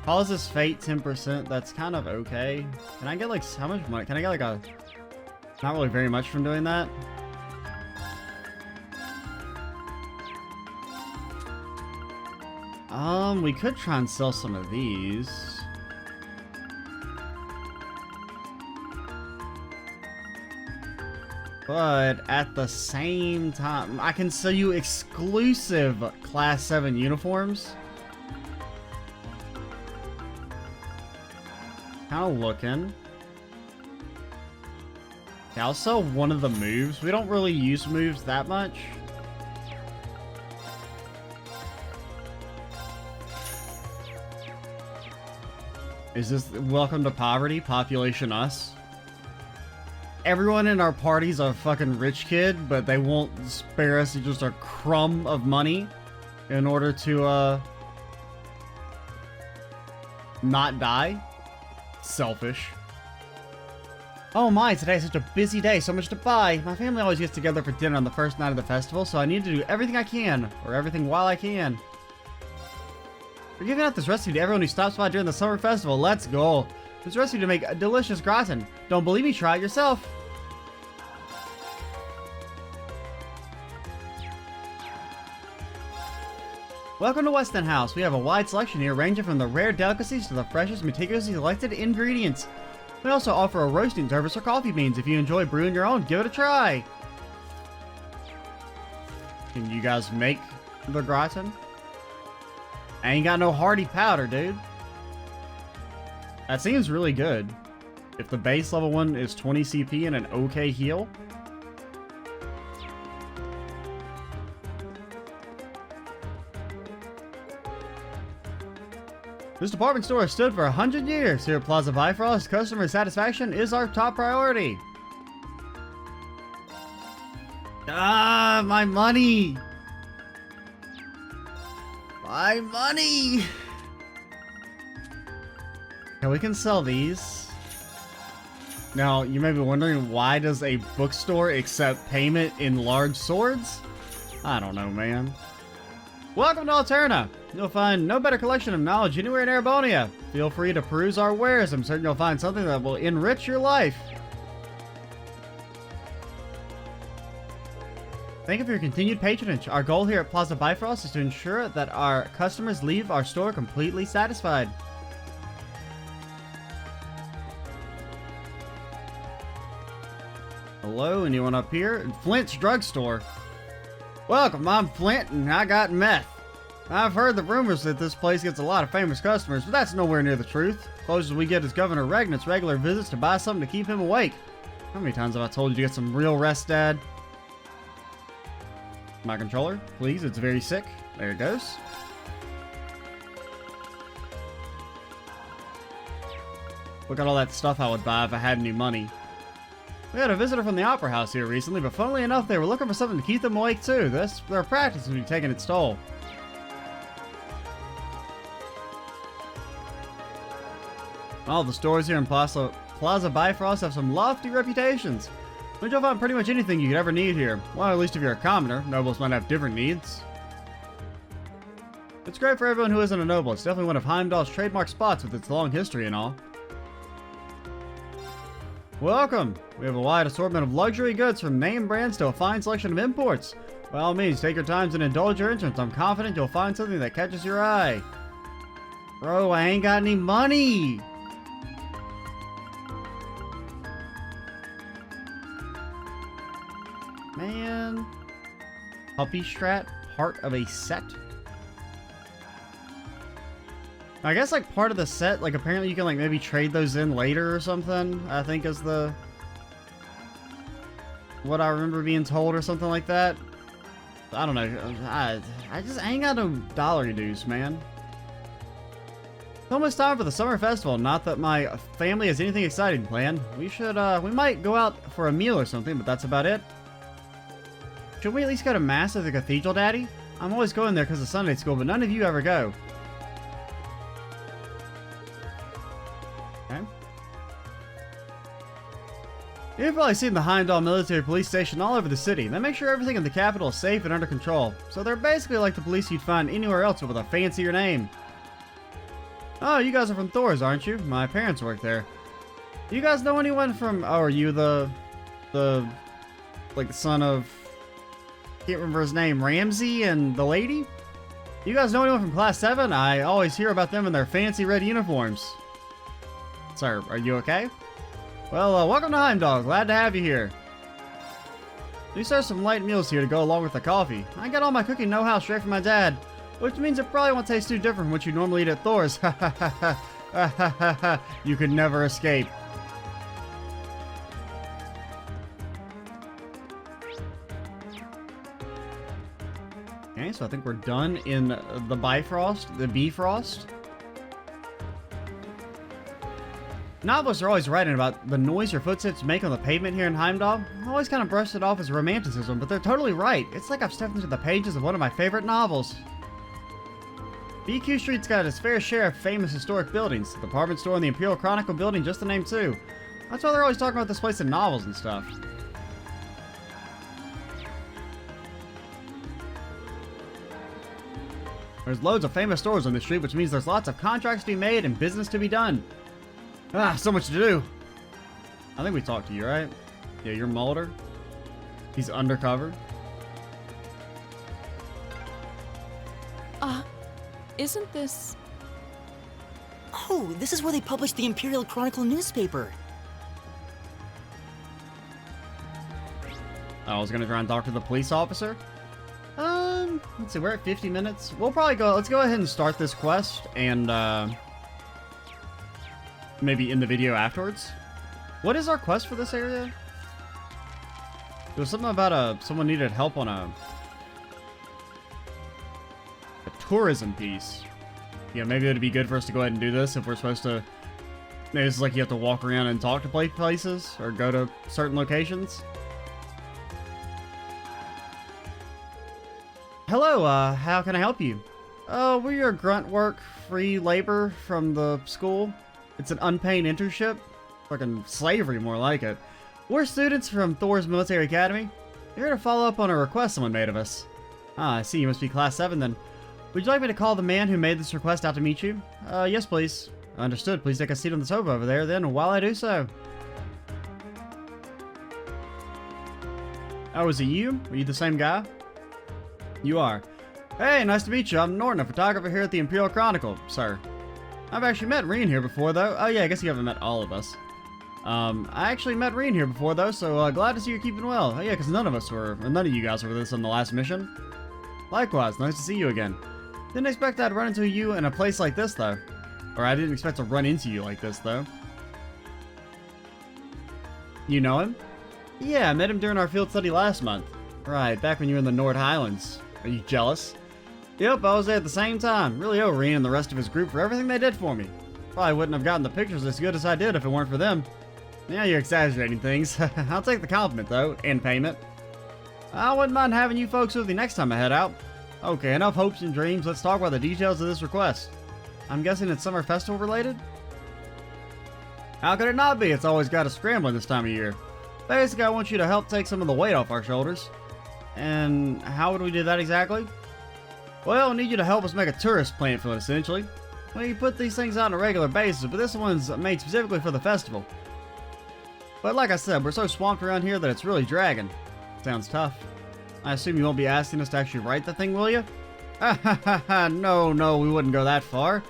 Speaker 1: Causes fate 10%, that's kind of okay. Can I get, like, how much money? Can I get, like, not really very much from doing that? We could try and sell some of these. But at the same time, I can sell you exclusive Class 7 uniforms. Kind of looking. Okay, I'll sell one of the moves. We don't really use moves that much. Is this welcome to poverty? Population us? Everyone in our party's a fucking rich kid, but they won't spare us just a crumb of money in order to, not die? Selfish. Oh my, today's such a busy day, so much to buy. My family always gets together for dinner on the first night of the festival, so I need to do everything I can, or everything while I can. We're giving out this recipe to everyone who stops by during the summer festival. Let's go. This recipe to make a delicious gratin. Don't believe me? Try it yourself. Welcome to Weston House. We have a wide selection here, ranging from the rare delicacies to the freshest, meticulously selected ingredients. We also offer a roasting service for coffee beans. If you enjoy brewing your own, give it a try. Can you guys make the gratin? I ain't got no hardy powder, dude. That seems really good. If the base level one is 20 CP and an okay heal. This department store has stood for 100 years. Here at Plaza Bifrost, customer satisfaction is our top priority. Ah, my money! My money! Okay, we can sell these. Now, you may be wondering, why does a bookstore accept payment in large swords? I don't know, man. Welcome to Alterna. You'll find no better collection of knowledge anywhere in Erebonia. Feel free to peruse our wares. I'm certain you'll find something that will enrich your life. Thank you for your continued patronage. Our goal here at Plaza Bifrost is to ensure that our customers leave our store completely satisfied. Hello, anyone up here? Flint's Drugstore. Welcome, I'm Flint, and I got meth. I've heard the rumors that this place gets a lot of famous customers, but that's nowhere near the truth. Closest we get is Governor Regnant's regular visits to buy something to keep him awake. How many times have I told you to get some real rest, Dad? My controller, please, it's very sick. There it goes. Look at all that stuff I would buy if I had any money. We had a visitor from the Opera House here recently, but funnily enough, they were looking for something to keep them awake too. Their practice would be taking its toll. All the stores here in Plaza Bifrost have some lofty reputations. But you'll find pretty much anything you could ever need here. Well, at least if you're a commoner. Nobles might have different needs. It's great for everyone who isn't a noble. It's definitely one of Heimdallr's trademark spots with its long history and all. Welcome! We have a wide assortment of luxury goods from name brands to a fine selection of imports. By all means, take your time and indulge your entrance. I'm confident you'll find something that catches your eye. Bro, I ain't got any money! Man. Puppy Strat, part of a set. I guess like part of the set, like apparently you can like maybe trade those in later or something, I think is the... what I remember being told or something like that. I don't know. I ain't got no dollar dues, man. It's almost time for the summer festival. Not that my family has anything exciting planned. We might go out for a meal or something, but that's about it. Should we at least go to Mass at the Cathedral, Daddy? I'm always going there because of Sunday school, but none of you ever go. Okay. You've probably seen the Heimdallr military police station all over the city. They make sure everything in the capital is safe and under control. So they're basically like the police you'd find anywhere else with a fancier name. Oh, you guys are from Thor's, aren't you? My parents work there. Do you guys know anyone from... oh, are you like the son of... can't remember his name, Ramsey and the lady? You guys know anyone from Class 7? I always hear about them in their fancy red uniforms. Sir, are you okay? Well, welcome to Heimdallr. Glad to have you here. We serve some light meals here to go along with the coffee. I get all my cooking know-how straight from my dad, which means it probably won't taste too different from what you normally eat at Thor's. Ha ha ha ha ha ha ha. You could never escape. Okay, so I think we're done in the Bifrost, the Bifrost. Novelists are always writing about the noise your footsteps make on the pavement here in Heimdallr. I always kind of brushed it off as romanticism, but they're totally right. It's like I've stepped into the pages of one of my favorite novels. BQ Street's got its fair share of famous historic buildings. The department store and the Imperial Chronicle building, just to name two. That's why they're always talking about this place in novels and stuff. There's loads of famous stores on this street, which means there's lots of contracts to be made and business to be done. Ah, so much to do. I think we talked to you, right? Yeah, you're Mulder. He's undercover.
Speaker 2: Isn't this...
Speaker 3: Oh, this is where they published the Imperial Chronicle newspaper.
Speaker 1: I was gonna try and talk to the police officer. Let's see, we're at 50 minutes. We'll probably go, let's go ahead and start this quest and, maybe end the video afterwards. What is our quest for this area? There was something about someone needed help on a tourism piece. Yeah, maybe it'd be good for us to go ahead and do this if we're supposed to... maybe it's like you have to walk around and talk to places or go to certain locations. Hello, how can I help you? We're your grunt work, free labor from the school. It's an unpaid internship. Fucking slavery, more like it. We're students from Thor's Military Academy. We're here to follow up on a request someone made of us. Ah, I see, you must be Class 7 then. Would you like me to call the man who made this request out to meet you? Yes please. Understood, please take a seat on the sofa over there then while I do so. Oh, is it you? Are you the same guy? You are. Hey, nice to meet you. I'm Norton, a photographer here at the Imperial Chronicle, sir. I've actually met Reen here before, though. Oh, yeah, I guess you haven't met all of us. I actually met Reen here before, though, so glad to see you're keeping well. Oh, yeah, because none of you guys were with us on the last mission. Likewise, nice to see you again. Didn't expect I'd run into you in a place like this, though. Or I didn't expect to run into you like this, though. You know him? Yeah, I met him during our field study last month. Right, back when you were in the Nord Highlands. Are you jealous? Yep, I was there at the same time. Really owe Reen and the rest of his group for everything they did for me. Probably wouldn't have gotten the pictures as good as I did if it weren't for them. Yeah, you're exaggerating things. I'll take the compliment, though, and payment. I wouldn't mind having you folks with me next time I head out. Okay, enough hopes and dreams. Let's talk about the details of this request. I'm guessing it's summer festival related? How could it not be? It's always got us scrambling this time of year. Basically, I want you to help take some of the weight off our shoulders. And how would we do that exactly? Well, I need you to help us make a tourist pamphlet, essentially. We put these things out on a regular basis, but this one's made specifically for the festival. But like I said, we're so swamped around here that it's really dragging. Sounds tough. I assume you won't be asking us to actually write the thing, will you? No, we wouldn't go that far.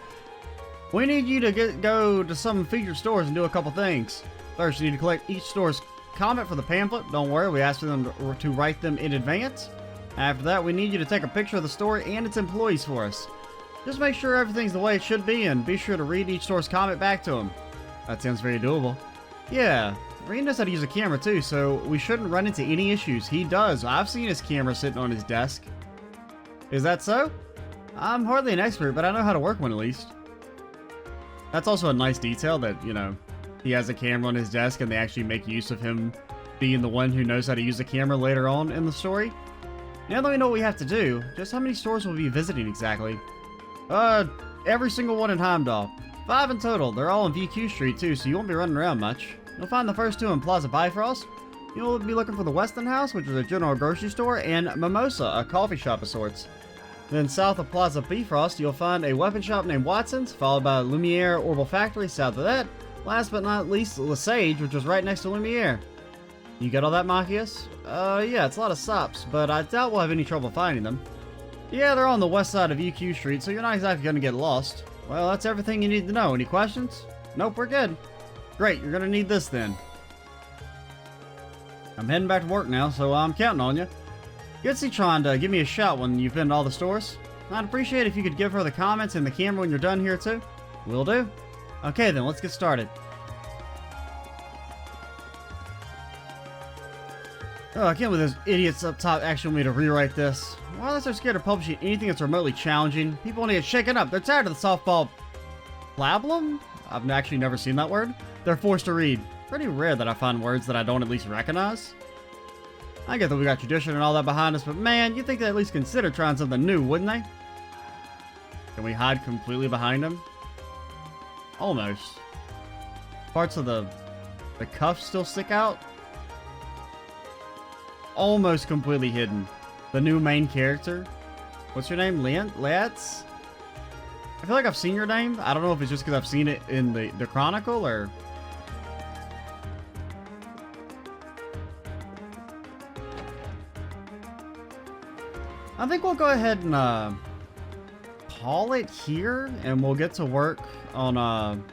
Speaker 1: We need you to go to some featured stores and do a couple things. First, you need to collect each store's comment for the pamphlet. Don't worry, we asked them to write them in advance. After that, we need you to take a picture of the store and its employees for us. Just make sure everything's the way it should be, and be sure to read each store's comment back to them. That sounds very doable. Yeah, Reen knows how to use a camera too, so we shouldn't run into any issues. He does. I've seen his camera sitting on his desk. Is that so? I'm hardly an expert, but I know how to work one at least. That's also a nice detail that, you know, he has a camera on his desk and they actually make use of him being the one who knows how to use a camera later on in the story. Now that we know what we have to do, just how many stores will we be visiting exactly? Every single one in Heimdallr. 5 in total. They're all on VQ Street too, so you won't be running around much. You'll find the first 2 in Plaza Bifrost. You'll be looking for the Weston House, which is a general grocery store, and Mimosa, a coffee shop of sorts. Then south of Plaza Bifrost, you'll find a weapon shop named Watson's, followed by Lumiere Orbital Factory south of that. Last but not least, Lesage, which is right next to Lumiere. You got all that, Machias? Yeah, it's a lot of stops, but I doubt we'll have any trouble finding them. Yeah, they're on the west side of EQ Street, so you're not exactly going to get lost. Well, that's everything you need to know. Any questions? Nope, we're good. Great, you're going to need this then. I'm heading back to work now, so I'm counting on you. Get Citron to give me a shout when you've been to all the stores. I'd appreciate it if you could give her the comments and the camera when you're done here too. Will do. Okay then, let's get started. Oh, I can't believe those idiots up top actually want me to rewrite this. Why are they so scared of publishing anything that's remotely challenging? People want to get shaken up. They're tired of the softball blablum? I've actually never seen that word. They're forced to read. Pretty rare that I find words that I don't at least recognize. I get that we got tradition and all that behind us, but man, you'd think they'd at least consider trying something new, wouldn't they? Can we hide completely behind them? Almost. Parts of the cuffs still stick out. Almost completely hidden. The new main character. What's your name? Leatz? I feel like I've seen your name. I don't know if it's just because I've seen it in the Chronicle or... I think we'll go ahead and call it here, and we'll get to work on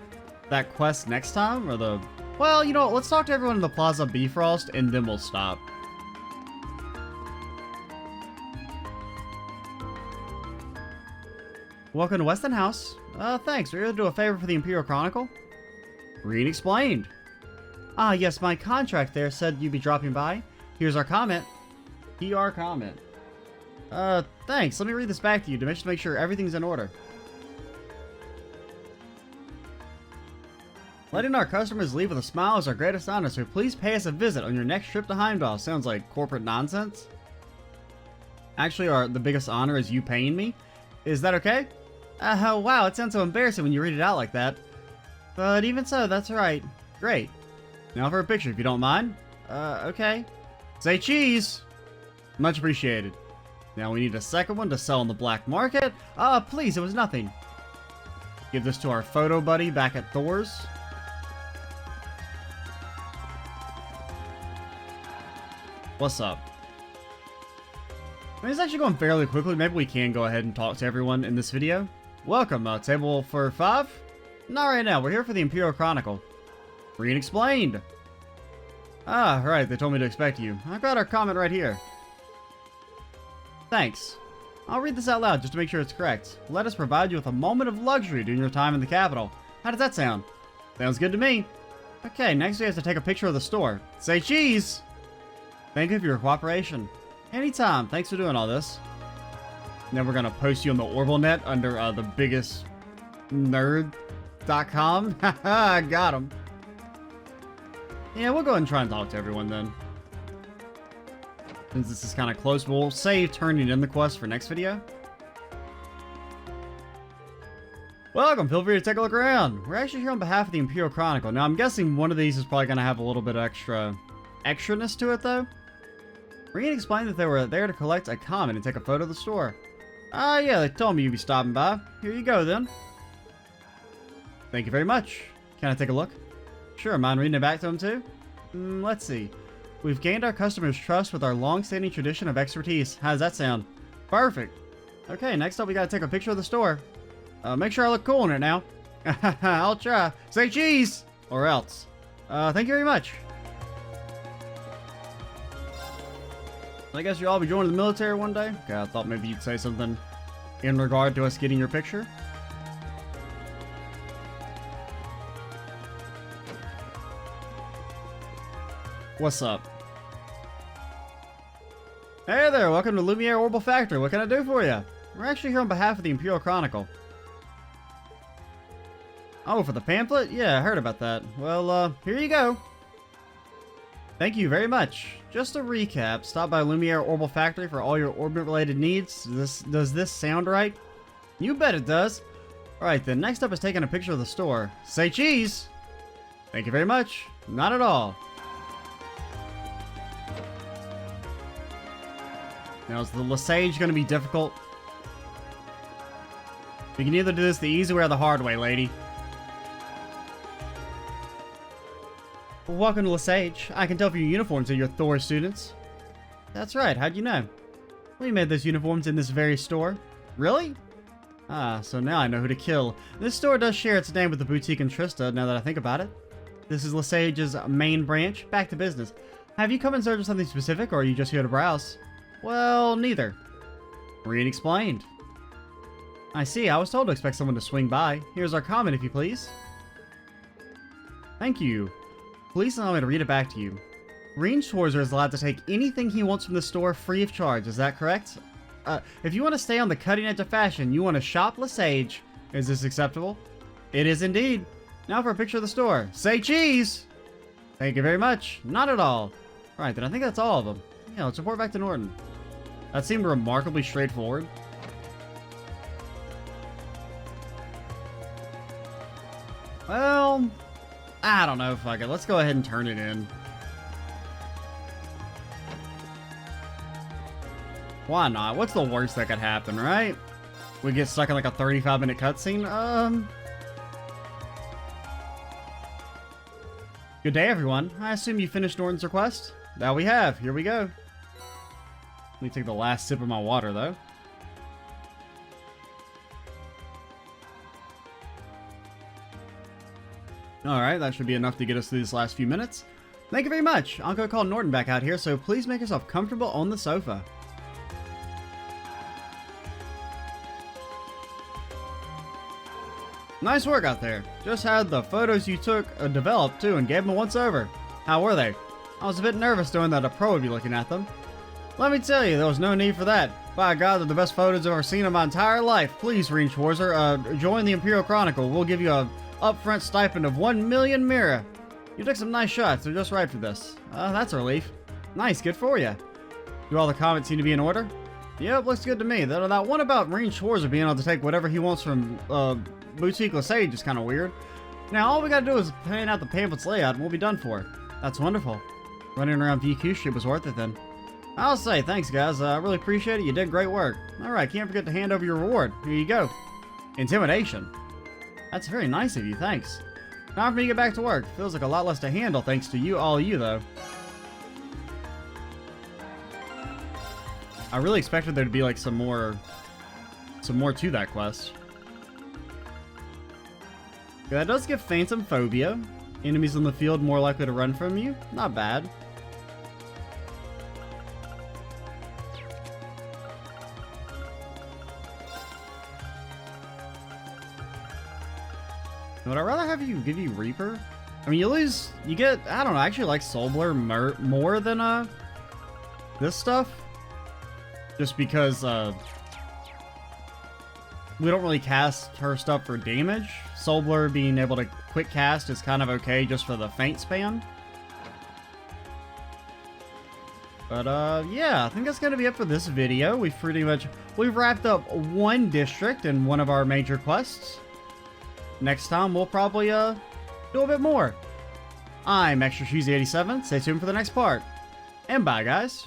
Speaker 1: that quest next time, or the... Well, you know what, let's talk to everyone in the Plaza Bifrost, and then we'll stop. Welcome to Weston House. Thanks. Are you here to do a favor for the Imperial Chronicle? Reen explained. Ah, yes, my contract there said you'd be dropping by. Here's our comment. PR comment. Thanks. Let me read this back to you to make sure everything's in order. Letting our customers leave with a smile is our greatest honor, so please pay us a visit on your next trip to Heimdallr. Sounds like corporate nonsense. Actually, the biggest honor is you paying me. Is that okay? Wow, it sounds so embarrassing when you read it out like that. But even so, that's right. Great. Now for a picture, if you don't mind. Okay. Say cheese! Much appreciated. Now we need a second one to sell on the black market. Please, it was nothing. Give this to our photo buddy back at Thor's. What's up? I mean, it's actually going fairly quickly. Maybe we can go ahead and talk to everyone in this video. Welcome, table for 5? Not right now. We're here for the Imperial Chronicle. Read explained. Ah, right. They told me to expect you. I've got our comment right here. Thanks. I'll read this out loud just to make sure it's correct. Let us provide you with a moment of luxury during your time in the capital. How does that sound? Sounds good to me. Okay, next we have to take a picture of the store. Say cheese! Thank you for your cooperation. Anytime. Thanks for doing all this. Then we're gonna post you on the Orbital Net under the biggest nerd.com. Haha, got him. Yeah, we'll go ahead and try and talk to everyone then. Since this is kind of close, we'll save turning in the quest for next video. Welcome, feel free to take a look around. We're actually here on behalf of the Imperial Chronicle. Now, I'm guessing one of these is probably going to have a little bit of extraness to it, though. Reed explained that they were there to collect a comment and take a photo of the store. Yeah, they told me you'd be stopping by. Here you go, then. Thank you very much. Can I take a look? Sure, mind reading it back to them, too? Let's see. We've gained our customers' trust with our long-standing tradition of expertise. How does that sound? Perfect. Okay, next up we gotta take a picture of the store. Make sure I look cool in it now. I'll try. Say cheese! Or else. Thank you very much. I guess you'll all be joining the military one day? Okay, I thought maybe you'd say something in regard to us getting your picture. What's up? Hey there, welcome to Lumiere Orbital Factory. What can I do for you? We're actually here on behalf of the Imperial Chronicle. Oh, for the pamphlet? Yeah, I heard about that. Well, here you go. Thank you very much. Just a recap, stop by Lumiere Orbital Factory for all your orbit-related needs. Does this sound right? You bet it does. Alright, then next up is taking a picture of the store. Say cheese! Thank you very much. Not at all. Now, is the Lesage going to be difficult? We can either do this the easy way or the hard way, lady. Welcome to Lesage. I can tell from your uniforms that you're Thor students. That's right, how'd you know? We made those uniforms in this very store. Really? Ah, so now I know who to kill. This store does share its name with the boutique in Trista, now that I think about it. This is Lesage's main branch. Back to business. Have you come in search of something specific, or are you just here to browse? Well, neither. Read explained. I see, I was told to expect someone to swing by. Here's our comment, if you please. Thank you. Please allow me to read it back to you. Schwarzer is allowed to take anything he wants from the store free of charge, is that correct? If you want to stay on the cutting edge of fashion, you want to shop Lesage. Is this acceptable? It is indeed. Now for a picture of the store. Say cheese! Thank you very much. Not at all. Alright, then I think that's all of them. Yeah, let's report back to Norton. That seemed remarkably straightforward. Well, I don't know if I could. Let's go ahead and turn it in. Why not? What's the worst that could happen, right? We get stuck in like a 35-minute cutscene? Good day, everyone. I assume you finished Norton's request? That we have. Here we go. Let me take the last sip of my water, though. Alright, that should be enough to get us through this last few minutes. Thank you very much. I'll go call Norton back out here, so please make yourself comfortable on the sofa. Nice work out there. Just had the photos you took developed, too, and gave them a once-over. How were they? I was a bit nervous knowing that a pro would be looking at them. Let me tell you, there was no need for that. By God, they're the best photos I've ever seen in my entire life. Please, Schwarzer, join the Imperial Chronicle. We'll give you a upfront stipend of 1 million mira. You took some nice shots. They're just right for this. That's a relief. Nice, good for you. Do all the comments seem to be in order? Yep, looks good to me. That one about Schwarzer being able to take whatever he wants from Boutique Lesage is kind of weird. Now, all we gotta do is plan out the pamphlet's layout and we'll be done for. That's wonderful. Running around VQ Street was worth it then. I'll say, thanks guys, I really appreciate it, you did great work. Alright, can't forget to hand over your reward. Here you go. Intimidation. That's very nice of you, thanks. Time for me to get back to work. Feels like a lot less to handle thanks to you, all you though. I really expected there to be like some more to that quest. Yeah, that does give Phantom Phobia. Enemies in the field more likely to run from you. Not bad. Would I rather have you give you Reaper? I mean, you get, I don't know, I actually like Soul Blur more than this stuff. Just because we don't really cast her stuff for damage. Soul Blur being able to quick cast is kind of okay just for the feint span. But yeah, I think that's gonna be it for this video. We've wrapped up one district in one of our major quests. Next time we'll probably do a bit more. I'm Extra Cheesy 87. Stay tuned for the next part. And bye guys.